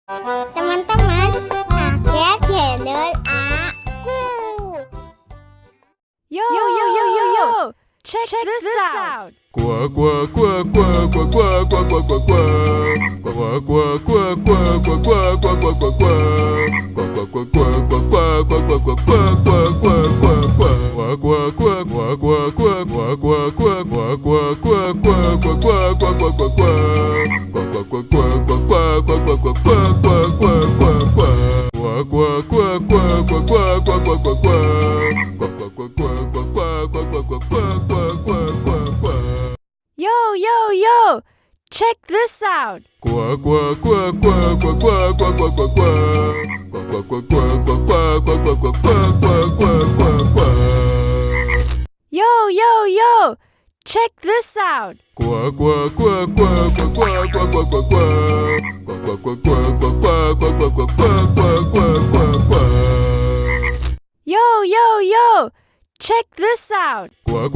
Teman-teman, kakek channel aku. Yo, check this out. Quack quack quack quack quack quack quack quack quack quack quack quack quack quack quack quack quack quack Yo, check this out. Yo, check this out. Yo, check this out. Quack